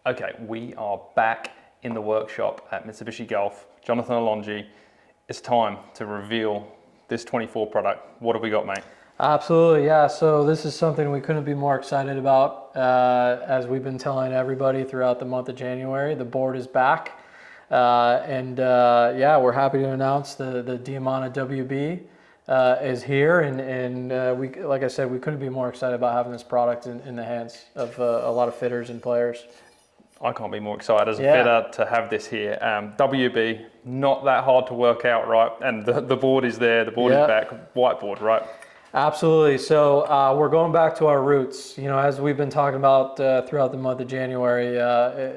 Okay, we are back in the workshop at Mitsubishi Golf. Jonathan Alongi, it's time to reveal this 24 product. What have we got, mate? Absolutely, yeah. So this is something we couldn't be more excited about. As we've been telling everybody throughout the month of January, the board is back. Yeah, we're happy to announce the Diamana WB is here. We, like I said, we couldn't be more excited about having this product in the hands of a lot of fitters and players. I can't be more excited as a fitter to have this here. WB, not that hard to work out, right? And the board is there, the board is back, whiteboard, right? Absolutely. So we're going back to our roots. You know, as we've been talking about throughout the month of January,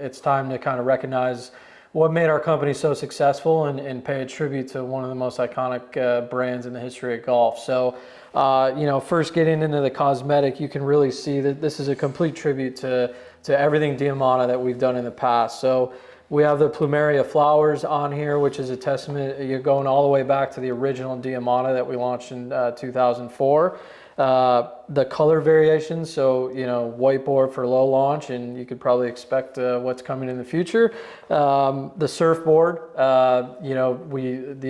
it's time to kind of recognize what made our company so successful and pay a tribute to one of the most iconic brands in the history of golf. So, you know, first getting into the cosmetic, you can really see that this is a complete tribute to everything Diamana that we've done in the past. So we have the plumeria flowers on here, which is a testament. You're going all the way back to the original Diamana that we launched in 2004. The color variations, so, you know, whiteboard for low launch, and you could probably expect what's coming in the future. The surfboard, you know,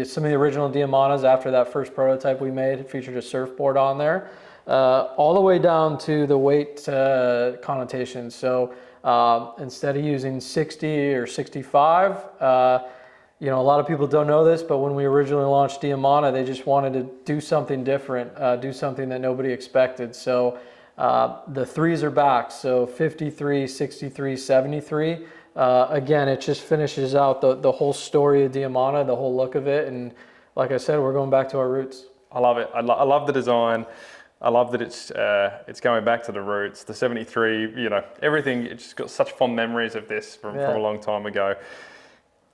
some of the original Diamanas after that first prototype we made featured a surfboard on there. All the way down to the weight connotation. So instead of using 60 or 65, you know, a lot of people don't know this, but when we originally launched Diamana, they just wanted to do something different, do something that nobody expected. So the threes are back. So 53, 63, 73. Again, it just finishes out the whole story of Diamana, the whole look of it. And like I said, we're going back to our roots. I love it. I love the design. I love that it's going back to the roots. The 73, you know, everything. It's just got such fond memories of this from a long time ago.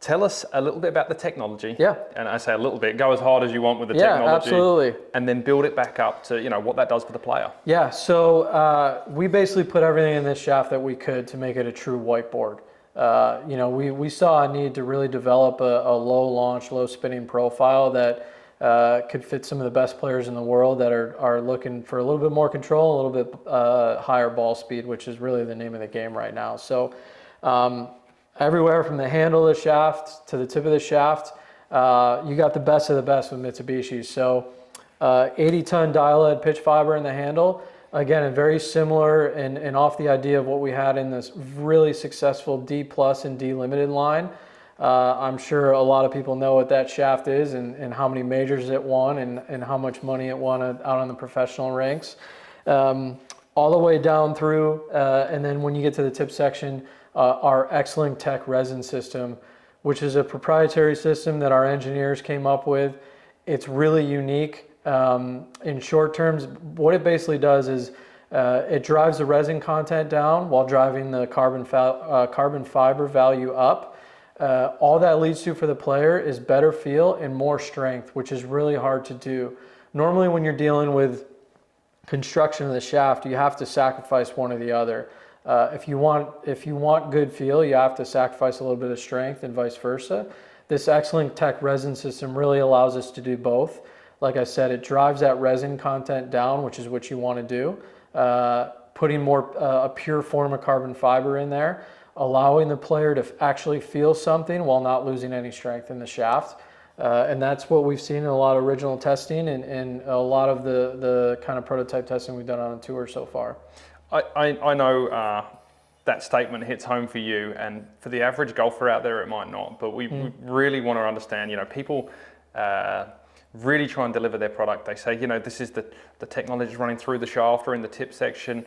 Tell us a little bit about the technology. Yeah. And I say a little bit, go as hard as you want with the technology. Yeah, absolutely. And then build it back up to, you know, what that does for the player. Yeah, so we basically put everything in this shaft that we could to make it a true whiteboard. You know, we saw a need to really develop a low launch, low spinning profile that could fit some of the best players in the world that are looking for a little bit more control, a little bit higher ball speed, which is really the name of the game right now. So everywhere from the handle of the shaft to the tip of the shaft, you got the best of the best with Mitsubishi. So 80-ton dial head pitch fiber in the handle. Again, a very similar and off the idea of what we had in this really successful D Plus and D Limited line. I'm sure a lot of people know what that shaft is and how many majors it won and how much money it won out on the professional ranks. All the way down through, and then when you get to the tip section, our X-Link Tech resin system, which is a proprietary system that our engineers came up with. It's really unique. In short terms, what it basically does is it drives the resin content down while driving the carbon fiber value up. All that leads to for the player is better feel and more strength, which is really hard to do. Normally when you're dealing with construction of the shaft, you have to sacrifice one or the other. If you want good feel, you have to sacrifice a little bit of strength and vice versa. This X-Link Tech resin system really allows us to do both. Like I said, it drives that resin content down, which is what you want to do. Putting more a pure form of carbon fiber in there, allowing the player to actually feel something while not losing any strength in the shaft. And that's what we've seen in a lot of original testing and a lot of the kind of prototype testing we've done on a tour so far. I know that statement hits home for you, and for the average golfer out there, it might not. But we really want to understand, you know, people really try and deliver their product. They say, you know, this is the technology running through the shaft or in the tip section.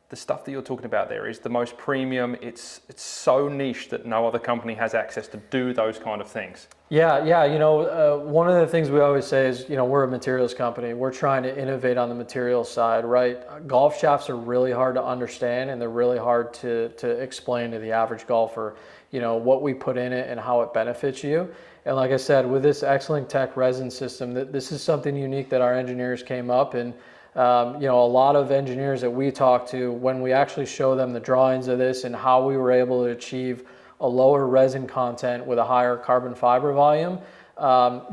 The stuff that you're talking about there is the most premium. It's so niche that no other company has access to do those kind of things. Yeah. You know, one of the things we always say is, you know, we're a materials company. We're trying to innovate on the materials side, right? Golf shafts are really hard to understand and they're really hard to explain to the average golfer, you know, what we put in it and how it benefits you. And like I said, with this X-Link Tech resin system, this is something unique that our engineers came up and you know, a lot of engineers that we talk to, when we actually show them the drawings of this and how we were able to achieve a lower resin content with a higher carbon fiber volume,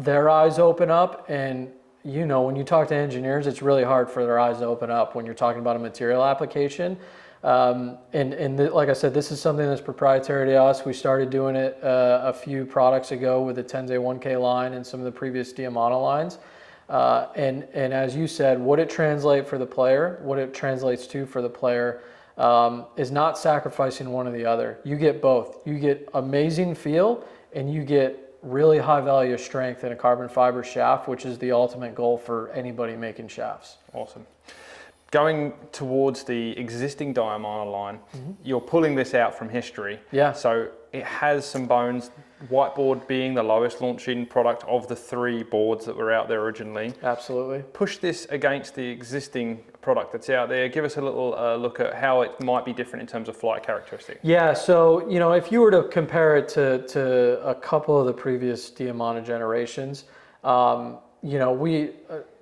their eyes open up and when you talk to engineers, it's really hard for their eyes to open up when you're talking about a material application. Like I said, this is something that's proprietary to us. We started doing it a few products ago with the Tenze 1K line and some of the previous Diamana lines. And as you said, what it translates for the player, what it translates to for the player, is not sacrificing one or the other. You get both. You get amazing feel, and you get really high value of strength in a carbon fiber shaft, which is the ultimate goal for anybody making shafts. Awesome. Going towards the existing Diamana line, you're pulling this out from history. Yeah. So it has some bones, whiteboard being the lowest launching product of the 3 boards that were out there originally. Absolutely. Push this against the existing product that's out there. Give us a little look at how it might be different in terms of flight characteristics. Yeah, so if you were to compare it to a couple of the previous Diamana generations, we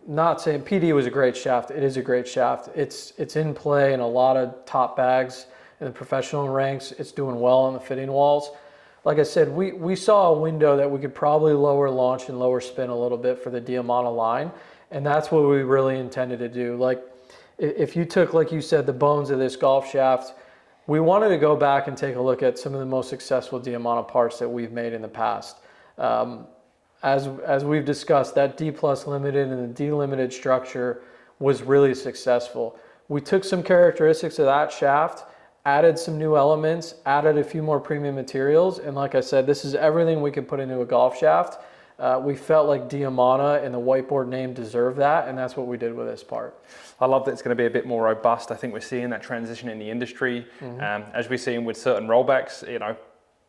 not saying PD was a great shaft. It is a great shaft. It's in play in a lot of top bags in the professional ranks. It's doing well on the fitting walls. Like I said, we saw a window that we could probably lower launch and lower spin a little bit for the Diamana line, and that's what we really intended to do. Like, if you took, like you said, the bones of this golf shaft, we wanted to go back and take a look at some of the most successful Diamana parts that we've made in the past. As we've discussed, that D plus limited and the D limited structure was really successful. We took some characteristics of that shaft, added some new elements, added a few more premium materials, and like I said, this is everything we could put into a golf shaft. We felt like Diamana and the whiteboard name deserved that, and that's what we did with this part. I love that it's going to be a bit more robust. I think we're seeing that transition in the industry. As we're seeing with certain rollbacks,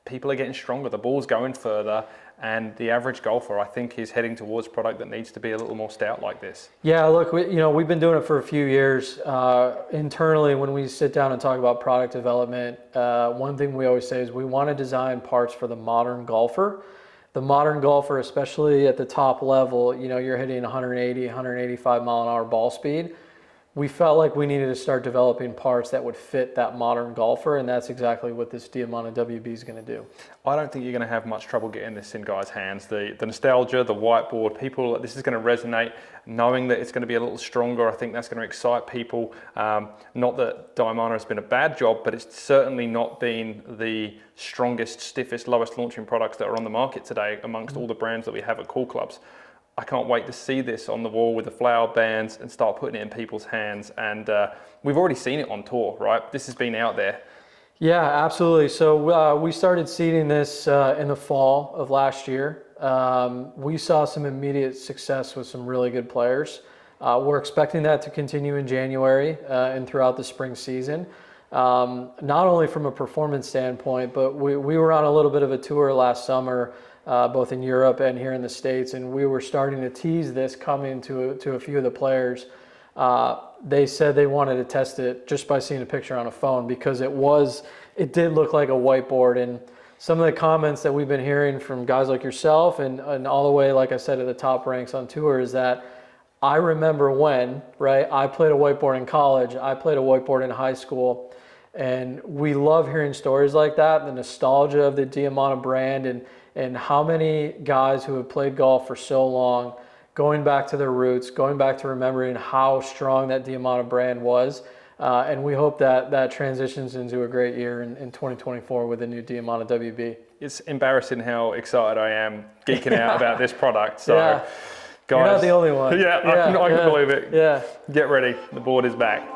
people are getting stronger, the ball's going further, and the average golfer, I think, is heading towards product that needs to be a little more stout like this. Yeah, look, we've been doing it for a few years. Internally, when we sit down and talk about product development, one thing we always say is we want to design parts for the modern golfer. The modern golfer, especially at the top level, you're hitting 180, 185 mile an hour ball speed. We felt like we needed to start developing parts that would fit that modern golfer, and that's exactly what this Diamana WB is going to do. I don't think you're going to have much trouble getting this in guys' hands. The nostalgia, the whiteboard, this is going to resonate. Knowing that it's going to be a little stronger, I think that's going to excite people. Not that Diamana has been a bad job, but it's certainly not been the strongest, stiffest, lowest launching products that are on the market today amongst all the brands that we have at Cool Clubs. I can't wait to see this on the wall with the flower bands and start putting it in people's hands. And we've already seen it on tour, right? This has been out there. Yeah, absolutely. So we started seeding this in the fall of last year. We saw some immediate success with some really good players. We're expecting that to continue in January and throughout the spring season. Not only from a performance standpoint, but we were on a little bit of a tour last summer, both in Europe and here in the States, and we were starting to tease this coming to a few of the players. They said they wanted to test it just by seeing a picture on a phone because it did look like a whiteboard. And some of the comments that we've been hearing from guys like yourself and all the way, like I said, at the top ranks on tour is that I remember when, right, I played a whiteboard in college, I played a whiteboard in high school, and we love hearing stories like that, the nostalgia of the Diamana brand and how many guys who have played golf for so long, going back to their roots, going back to remembering how strong that Diamana brand was. And we hope that transitions into a great year in 2024 with the new Diamana WB. It's embarrassing how excited I am geeking out about this product. So, yeah. guys, you're not the only one. I can believe it. Yeah. Get ready. The board is back.